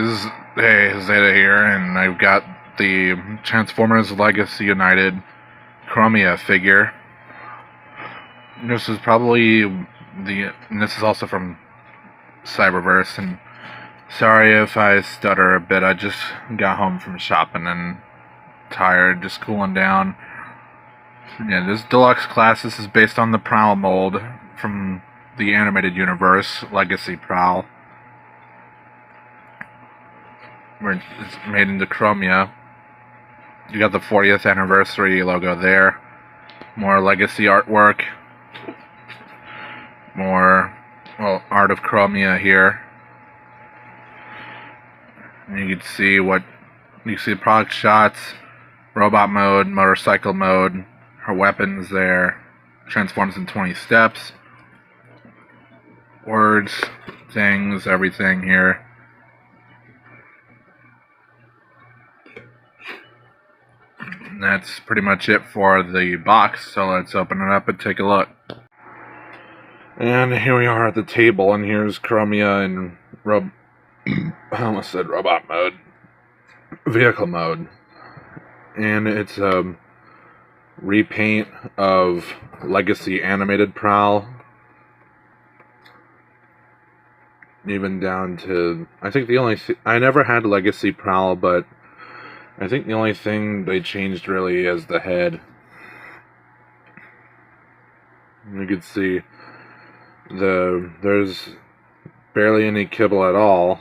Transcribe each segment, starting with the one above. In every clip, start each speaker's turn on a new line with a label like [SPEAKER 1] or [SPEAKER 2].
[SPEAKER 1] guys, hey, Zeta here, and I've got the Transformers Legacy United Chromia figure. This is probably and this is also from Cyberverse, and sorry if I stutter a bit, I just got home from shopping and tired, just cooling down. Yeah, this Deluxe class, this is based on the Prowl mold from the animated universe, Legacy Prowl. It's made into Chromia. You got the 40th anniversary logo there. More legacy artwork. More, well, art of Chromia here. And you can see product shots, robot mode, motorcycle mode, her weapons there, transforms in 20 steps, words, things, everything here. And that's pretty much it for the box, so let's open it up and take a look. And here we are at the table, and here's Chromia in I almost said robot mode. Vehicle mode. And it's a repaint of Legacy Animated Prowl. Even down to, I think I never had Legacy Prowl, but I think the only thing they changed really is the head. You can see there's barely any kibble at all.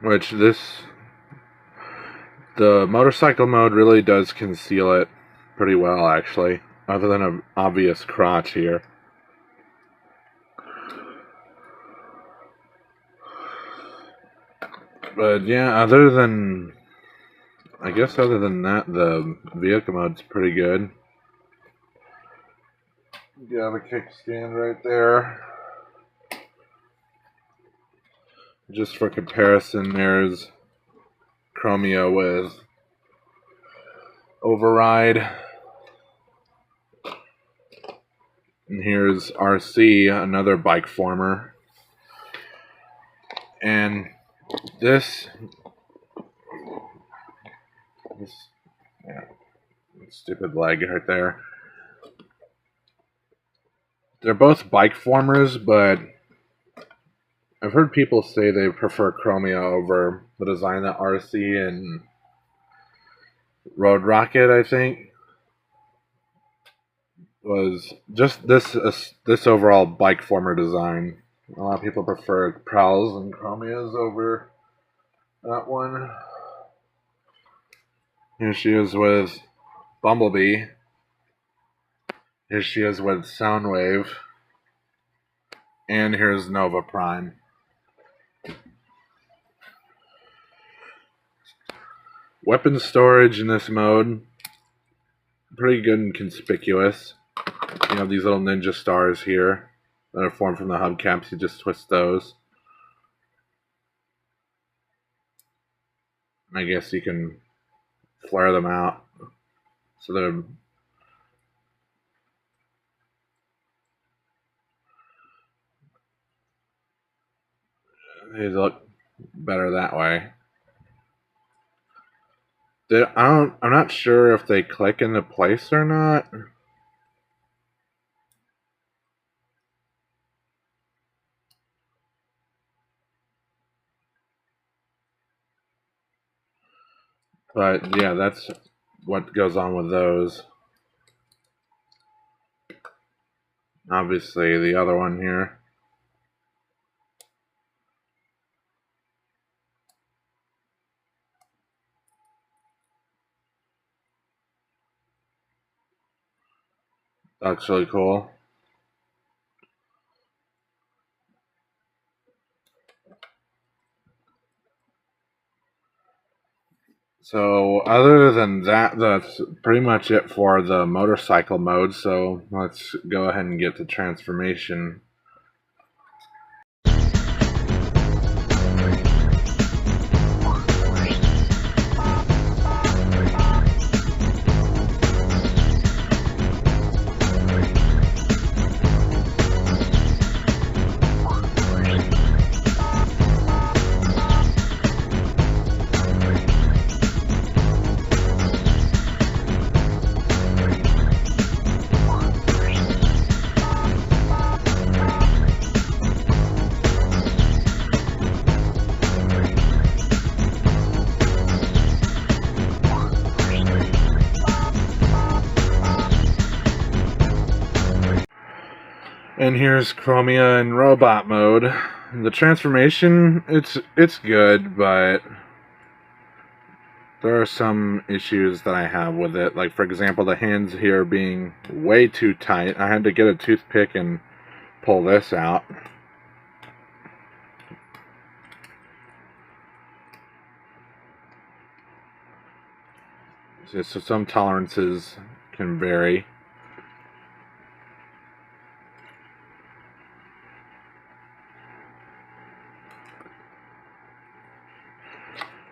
[SPEAKER 1] Which the motorcycle mode really does conceal it pretty well, actually, other than an obvious crotch here. But yeah, other than that, the vehicle mode's pretty good. You have a kickstand right there. Just for comparison, there's Chromia with Override. And here's RC, another bike former. And this stupid leg right there. They're both bike formers, but I've heard people say they prefer Chromia over the design that RC and Road Rocket, I think, was just this overall bike former design. A lot of people prefer Prowls and Chromias over that one. Here she is with Bumblebee. Here she is with Soundwave. And here's Nova Prime. Weapon storage in this mode, pretty good and conspicuous. You have these little ninja stars here that are formed from the hubcaps. You just twist those. I guess you can flare them out so they look better that way. I'm not sure if they click into place or not. But yeah, that's what goes on with those. Obviously, the other one here. That's really cool. So other than that, that's pretty much it for the motorcycle mode. So let's go ahead and get to transformation. And here's Chromia in robot mode. The transformation, it's good, but there are some issues that I have with it. Like, for example, the hands here being way too tight. I had to get a toothpick and pull this out. So some tolerances can vary.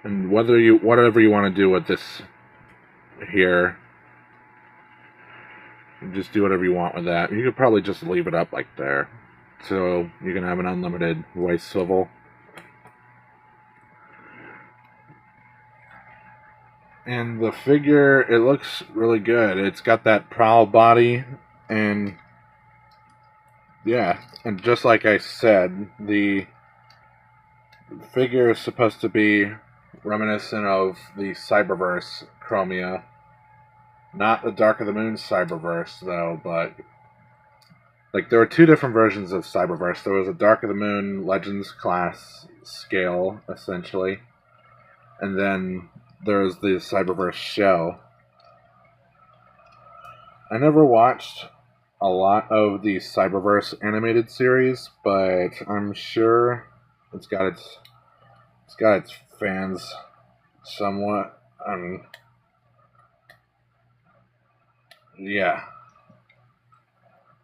[SPEAKER 1] And whatever you want to do with this here, just do whatever you want with that. You could probably just leave it up like there, so you can have an unlimited waist swivel. And the figure, it looks really good. It's got that prowl body, and yeah, and just like I said, the figure is supposed to be reminiscent of the Cyberverse Chromia. Not the Dark of the Moon Cyberverse, though, but like there were two different versions of Cyberverse. There was a Dark of the Moon Legends class scale, essentially, and then there was the Cyberverse show. I never watched a lot of the Cyberverse animated series, but I'm sure it's got its fans somewhat. Yeah,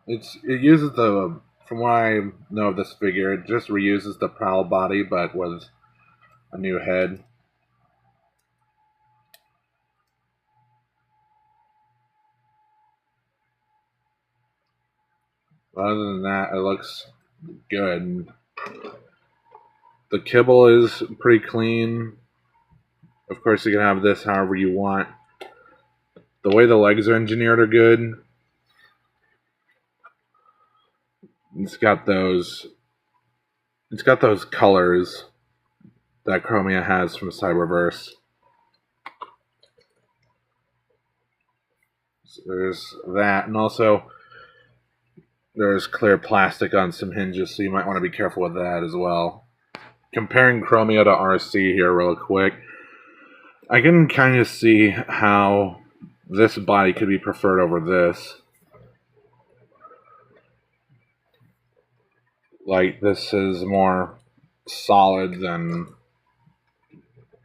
[SPEAKER 1] it uses the, from what I know of this figure, it just reuses the prowl body, but with a new head. Other than that, it looks good. The kibble is pretty clean. Of course, you can have this however you want. The way the legs are engineered are good. It's got those colors that Chromia has from Cyberverse. So there's that, and also there's clear plastic on some hinges, so you might want to be careful with that as well. Comparing Chromia to RC here real quick, I can kind of see how this body could be preferred over this. Like, this is more solid than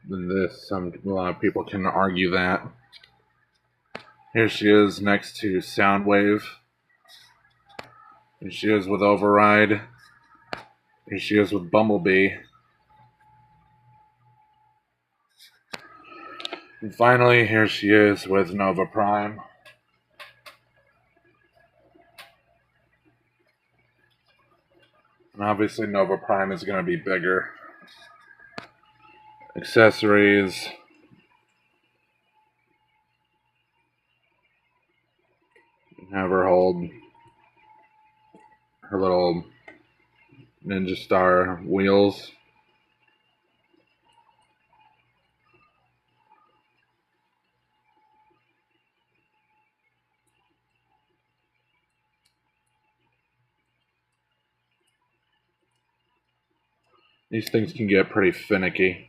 [SPEAKER 1] this. A lot of people can argue that. Here she is next to Soundwave. Here she is with Override. Here she is with Bumblebee. And finally, here she is with Nova Prime. And obviously Nova Prime is going to be bigger. Accessories. Have her hold her little Ninja Star wheels. These things can get pretty finicky.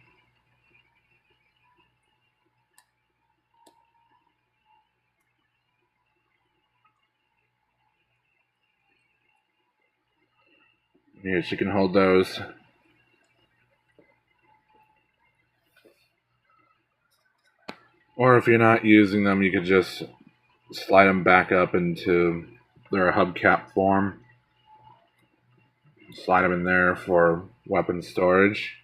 [SPEAKER 1] Here, she can hold those. Or if you're not using them, you could just slide them back up into their hubcap form. Slide them in there for weapon storage.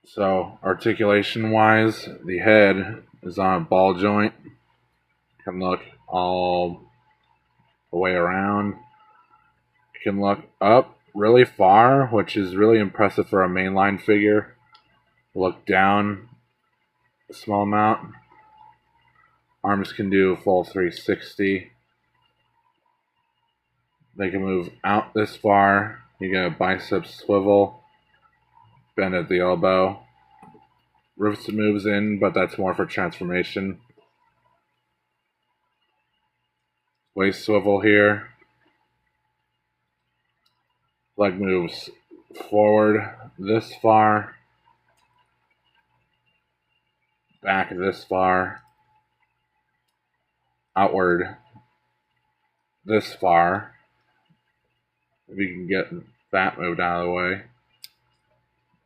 [SPEAKER 1] So, articulation-wise, the head is on a ball joint. You can look all the way around. You can look up really far, which is really impressive for a mainline figure. Look down a small amount. Arms can do a full 360. They can move out this far. You get a bicep swivel, bend at the elbow. Wrist moves in, but that's more for transformation. Waist swivel here. Leg moves forward this far, back this far, outward this far. If you can get that moved out of the way.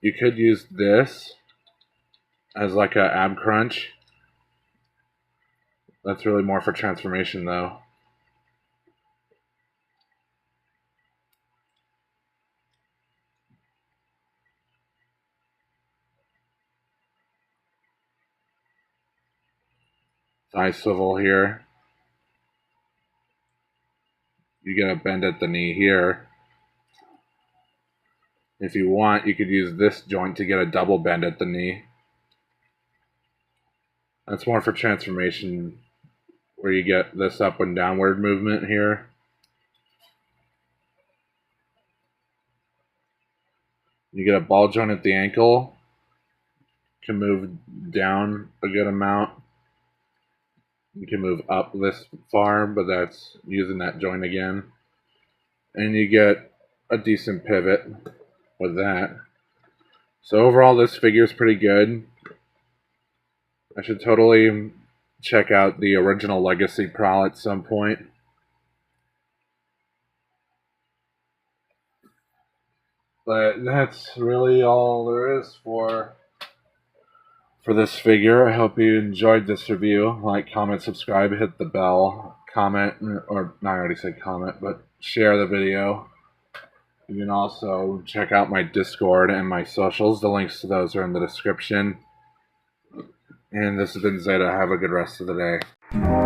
[SPEAKER 1] You could use this as like a ab crunch. That's really more for transformation though. Thigh swivel here. You get a bend at the knee here. If you want, you could use this joint to get a double bend at the knee. That's more for transformation, where you get this up and downward movement here. You get a ball joint at the ankle. Can move down a good amount. You can move up this far, but that's using that joint again. And you get a decent pivot with that. So overall, this figure is pretty good. I should totally check out the original Legacy Prowl at some point. But that's really all there is for this figure. I hope you enjoyed this review. Like, comment, subscribe, hit the bell, comment, or not, I already said comment, but share the video. You can also check out my Discord and my socials. The links to those are in the description. And this has been Zeta. Have a good rest of the day.